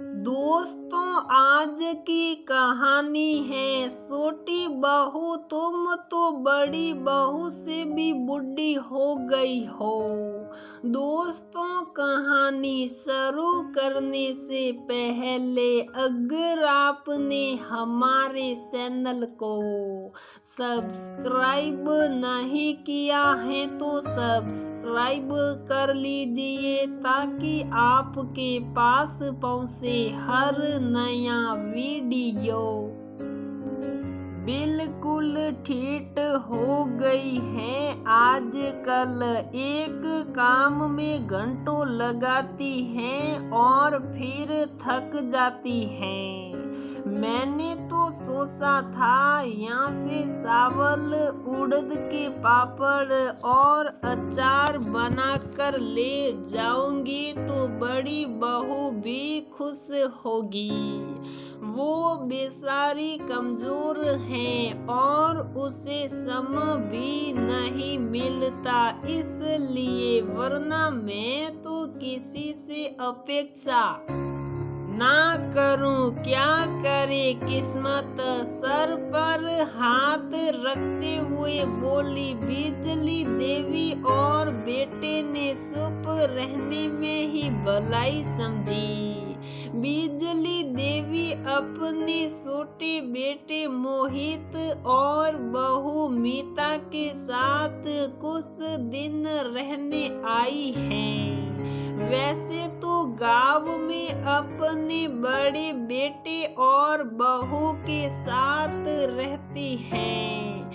दोस्तों, आज की कहानी है छोटी बहू तुम तो बड़ी बहू से भी बुढ़ी हो गई हो। दोस्तों, कहानी शुरू करने से पहले अगर आपने हमारे चैनल को सब्सक्राइब नहीं किया है तो सब्सक्राइब कर लीजिए ताकि आपके पास पहुंचे हर नया वीडियो। बिल्कुल ठीक हो गई है। आजकल एक काम में घंटों लगाती हैं और फिर थक जाती हैं। मैंने तो सोचा था यहाँ से चावल उड़द के पापड़ और अचार बनाकर ले जाऊंगी तो बड़ी बहू भी खुश होगी। वो बेचारी कमजोर है और उसे समय भी नहीं मिलता इसलिए, वरना मैं तो किसी से अपेक्षा ना करूं। क्या करे किस्मत। सर पर हाथ रखते हुए बोली बिजली देवी और बेटे ने चुप रहने में ही भलाई समझी। बिजली देवी अपने छोटे बेटे मोहित और बहू मीता के साथ कुछ दिन रहने आई हैं। वैसे तो गांव में अपने बड़े बेटे और बहू के साथ रहती हैं,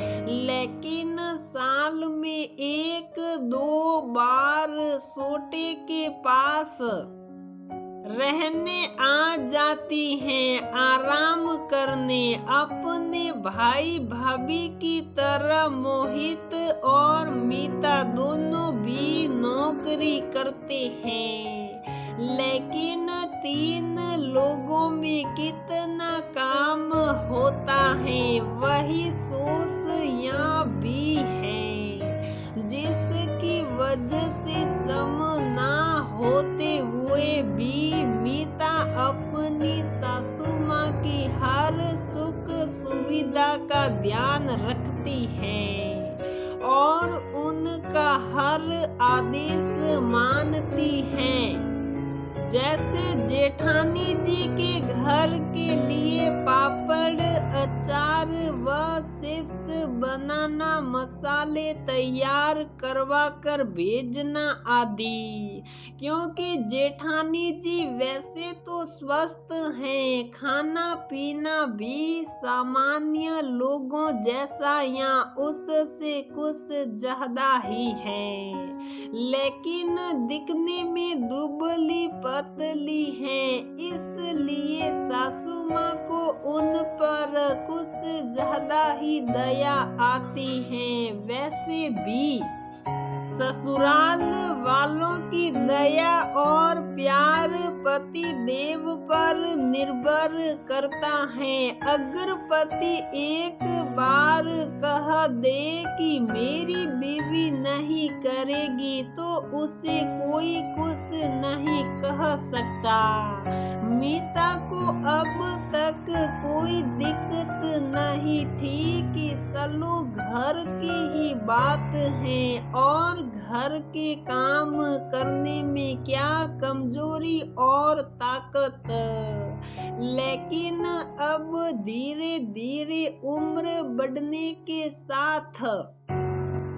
लेकिन साल में 1-2 बार छोटे के पास रहने आ जाती हैं आराम करने। अपने भाई भाभी की तरह मोहित और मीता दोनों भी नौकरी करते हैं, लेकिन 3 लोगों में कितना काम होता है वही सोच यहाँ भी है, जिसकी वजह से सम ना होते हुए भी मीता अपनी सासू माँ की हर सुख सुविधा का ध्यान रखती है और उनका हर आदेश मानती है। जैसे जेठानी जी के घर के लिए पापड़, अचार व चिप्स बनाना, मसाले तैयार करवा कर भेजना आदि। क्योंकि जेठानी जी वैसे तो स्वस्थ हैं, खाना पीना भी सामान्य लोगों जैसा या उससे कुछ ज्यादा ही है, लेकिन दिखने में दुबली पतली हैं, इसलिए सासू माँ को उन पर कुछ ज्यादा ही दया आती है। वैसे भी ससुराल वालों की दया और प्यार पति देव पर निर्भर करता है। अगर पति एक बार कह दे कि मेरी बीवी नहीं करेगी तो उसे कोई कुछ नहीं कह सकता। मीता को अब तक कोई दिक्कत नहीं थी कि चलो घर की ही बात है और घर के काम करने में क्या कमजोरी और ताकत, लेकिन अब धीरे धीरे उम्र बढ़ने के साथ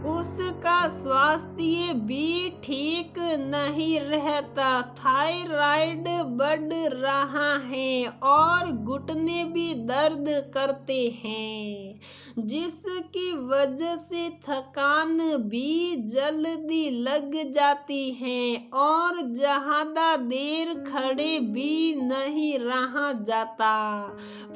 उसका स्वास्थ्य भी ठीक नहीं रहता। थायराइड बढ़ रहा है और घुटने भी दर्द करते हैं, जिसकी वजह से थकान भी जल्दी लग जाती है और ज्यादा देर खड़े भी नहीं रहा जाता।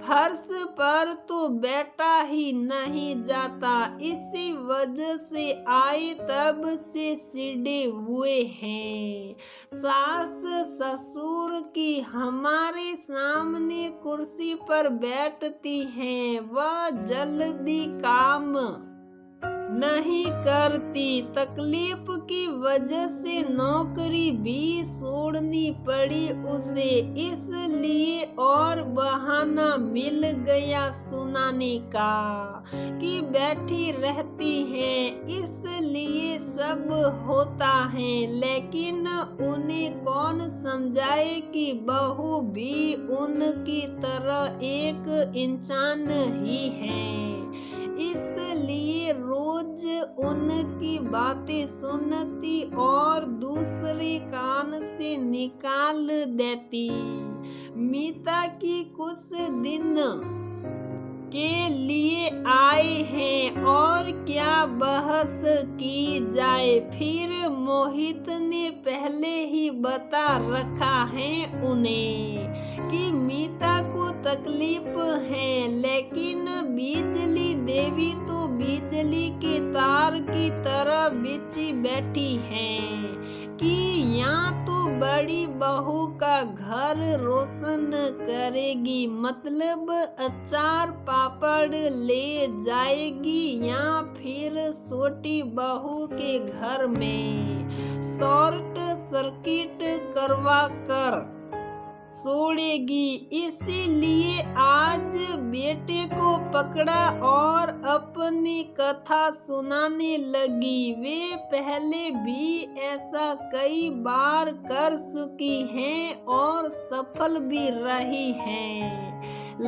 फर्श पर तो बैठा ही नहीं जाता। इसी वजह से आए तब से चिढ़े हुए हैं। सास ससुर की हमारे सामने कुर्सी पर बैठती हैं, वह जल्दी काम नहीं करती। तकलीफ की वजह से नौकरी भी छोड़नी पड़ी उसे, इसलिए और बहाना मिल गया सुनाने का कि बैठी रहती हैं इसलिए सब होता है, लेकिन उन्हें कौन समझाए कि बहू भी उनकी तरह एक इंसान ही है। इसलिए रोज उनकी बातें सुनती और दूसरे कान से निकाल देती। मीता की कुछ दिन के लिए आए हैं और क्या बहस की जाए। फिर मोहित ने पहले ही बता रखा है उन्हें कि मीता को तकलीफ है, लेकिन बिजली देवी तो बिजली के तार की तरह बिछी बैठी है कि यहाँ तो बड़ी बहू का घर रोशन करेगी, मतलब अचार पापड़ ले जाएगी, या फिर छोटी बहू के घर में शॉर्ट सर्किट करवा कर छोड़ेगी। इसीलिए आज बेटे को पकड़ा और अपनी कथा सुनाने लगी। वे पहले भी ऐसा कई बार कर चुकी हैं और सफल भी रही हैं,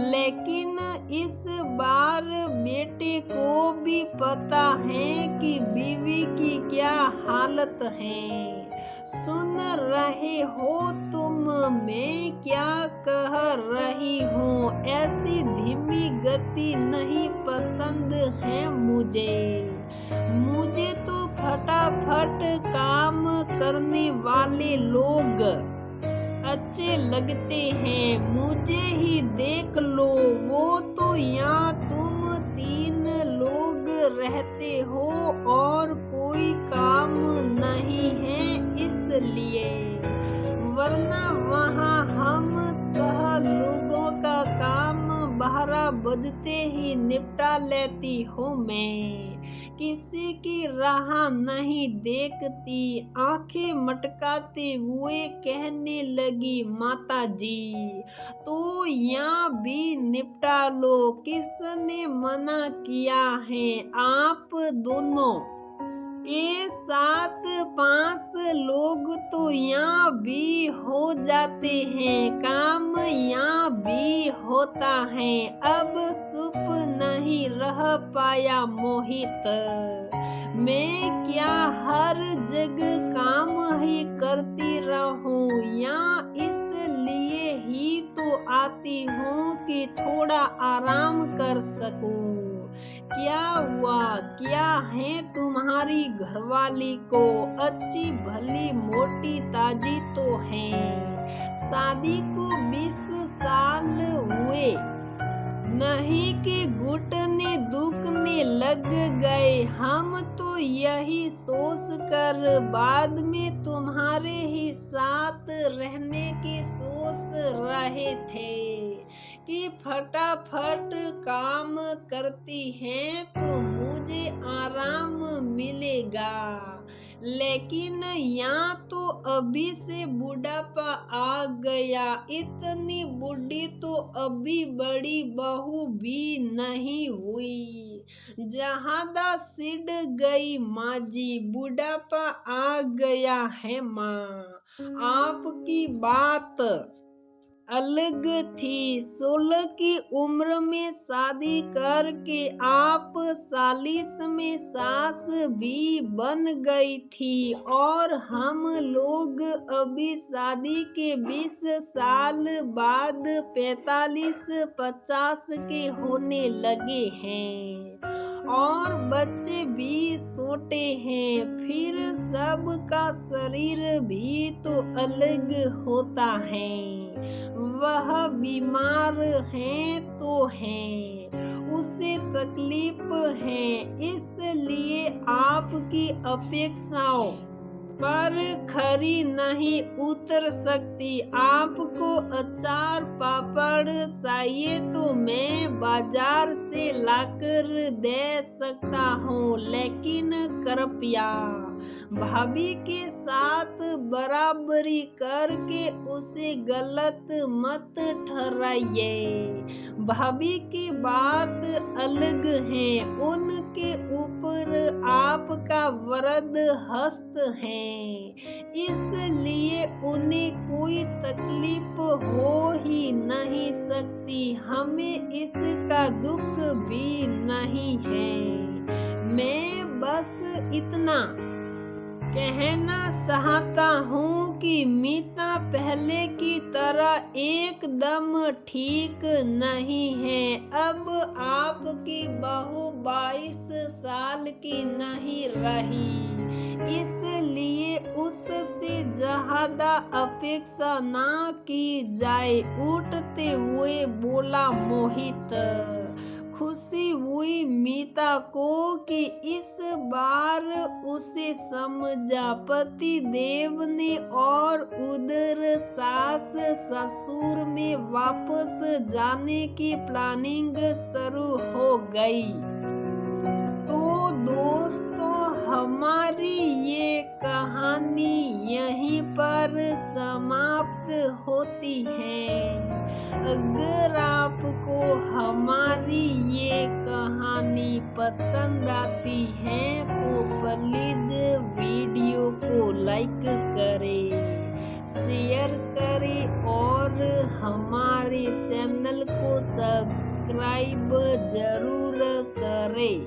लेकिन इस बार बेटे को भी पता है कि बीवी की क्या हालत है। सुन रहे हो तुम मैं क्या कह रही हूँ? ऐसी धीमी गति नहीं पसंद है मुझे तो फटाफट काम करने वाले लोग अच्छे लगते हैं। मुझे ही देख लो, वो तो यहाँ तुम 3 लोग रहते हो और कोई काम नहीं है इसलिए, वरना वहाँ हम 6 लोगों का काम 12 बजते ही निपटा लेती हूँ। मैं किसी की राह नहीं देखती। आंखें मटकाते हुए कहने लगी, माताजी तो यहाँ भी निपटा लो, किसने मना किया है? आप दोनों के साथ 5 लोग तो यहाँ भी हो जाते हैं, काम यहाँ भी होता है। अब चुप नहीं रह पाया मोहित, मैं क्या हर जगह काम ही करती रहूं? यहाँ इसलिए ही तो आती हूँ कि थोड़ा आराम कर सकूं। क्या हुआ? क्या है तुम्हारी घरवाली को? अच्छी भली मोटी ताजी तो है। शादी को 20 साल हुए नहीं कि घुटने दुखने लग गए। हम तो यही सोच कर बाद में तुम्हारे ही साथ रहने की सोच रहे थे कि फटाफट काम करती हैं तो मुझे आराम मिलेगा, लेकिन यहाँ तो अभी से बुढ़ापा आ गया। इतनी बूढ़ी तो अभी बड़ी बहू भी नहीं हुई, जहादा सिड़ गई माँ जी, बुढ़ापा आ गया है माँ। आपकी बात अलग थी। 16 की उम्र में शादी करके आप 40 में सास भी बन गई थी और हम लोग अभी शादी के 20 साल बाद 45-50 के होने लगे हैं और बच्चे भी छोटे हैं। फिर सबका शरीर भी तो अलग होता है। वह बीमार है तो है, उसे तकलीफ है, इसलिए आपकी अपेक्षाओं पर खरी नहीं उतर सकती। आपको अचार पापड़ चाहिए तो मैं बाजार से लाकर दे सकता हूँ, लेकिन कृपया भाभी के साथ बराबरी करके उसे गलत मत ठहराइए। भाभी की बात अलग है, उनके ऊपर आपका वरद हस्त है, इसलिए उन्हें कोई तकलीफ हो ही नहीं सकती। हमें इसका दुख भी नहीं है। मैं बस इतना कहना चाहता हूँ कि मीता पहले की तरह एकदम ठीक नहीं है। अब आपकी बहू 22 साल की नहीं रही, इसलिए उससे ज्यादा अपेक्षा ना की जाए। उठते हुए बोला मोहित। खुशी हुई मीता को कि इस बार उसे समझा पति देव ने और उधर सास ससुर में वापस जाने की प्लानिंग शुरू हो गई। तो दोस्तों, हमारी ये कहानी यहीं पर समाप्त होती है। अगर आपको हमारी ये कहानी पसंद आती है तो प्लीज वीडियो को लाइक करें, शेयर करें और हमारे चैनल को सब्सक्राइब जरूर करें।